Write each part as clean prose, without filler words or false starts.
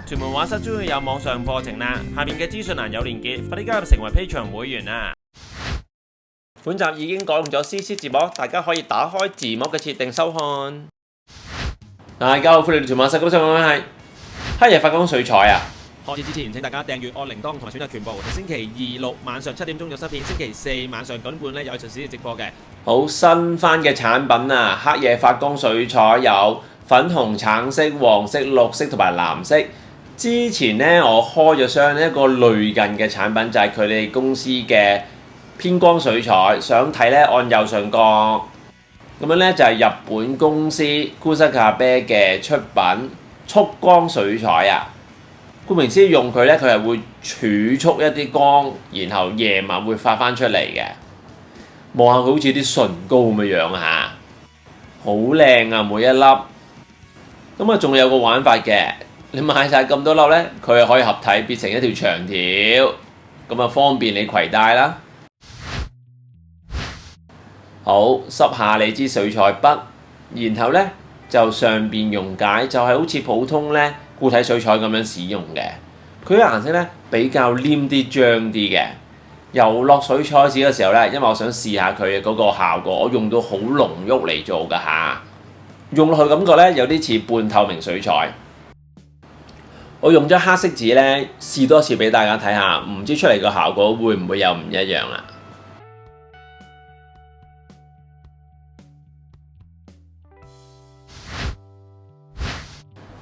屯門畫室終於有網上課程啦，下面嘅資訊欄有連結，快啲加入成為 Patreon 會員啦！本集已經改用咗 CC 字幕，大家可以打開字幕嘅設定收看。大家好，歡迎嚟到屯馬室，今日講嘅係黑夜發光水彩啊！開始之前，請大家訂閱按鈴鐺同埋選擇全部。星期二六晚上7點鐘有新片，星期四晚上9點半咧有隨時直播嘅。好新翻嘅產品啊！黑夜發光水彩有粉紅、橙色、黃色、綠色同埋藍色。之前咧我開咗箱一個類近嘅產品，就係佢哋公司嘅偏光水彩。想睇咧按右上角。咁樣咧就係日本公司咕塞咖啡嘅出品束光水彩啊！顧名思義用佢咧，佢係會儲蓄一啲光，然後夜晚會發翻出嚟嘅。望下佢好似啲唇膏咁嘅樣嚇，好靚啊每一粒。咁啊仲有個玩法嘅，你買晒咁多粒咧，佢係可以合體變成一條長條，咁啊方便你攜帶啦。好，濕下你支水彩筆，然後咧就上邊溶解，就係好似普通咧固體水彩咁樣使用嘅。佢嘅顏色咧比較黏啲、漿啲嘅。由落水彩紙嘅時候咧，因為我想試下佢嘅嗰個效果，我用到好濃郁嚟做㗎嚇。用落去感覺咧有啲似半透明水彩。我用咗黑色紙咧試多次俾大家睇下，唔知出嚟個效果會唔會有唔一樣啊？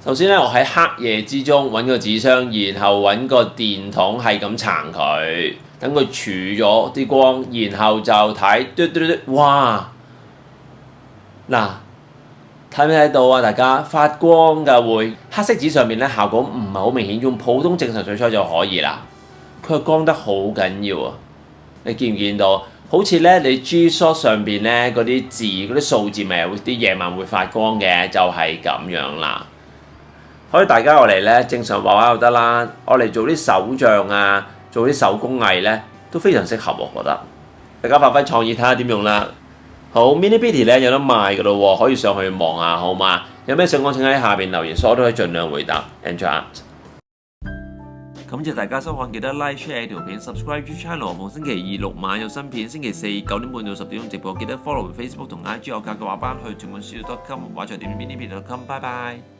首先咧，我喺黑夜之中揾個紙箱，然後揾個電筒係咁撐佢，等佢儲咗啲光，然後就睇，嘟嘟嘟，哇！嗱，睇唔睇到啊？大家發光㗎會，黑色紙上面咧效果唔係好明顯，用普通正常水彩就可以啦。佢光得好緊要啊！你見唔見到？好似咧你 G-Shock 上邊咧嗰啲字嗰啲數字咪會啲夜晚會發光嘅，就係咁樣啦。可以大家我嚟咧正常畫畫就得啦，我嚟做啲手像啊，做啲手工藝咧都非常適合我覺得。大家發揮創意睇下點用啦。好 Mini Bitty 咧有得賣噶咯喎，可以上去望下好嘛？有咩想講請喺下邊留言，所以我都可以盡量回答。Enjoy。感謝大家收看，記得 like share 條片 subscribe channel。逢星期二六晚有新片，星期四9點半到10點鐘直播，記得 follow Facebook 同 IG 我教嘅畫班去全本書.com 畫在點 Mini Bitty.com。拜拜。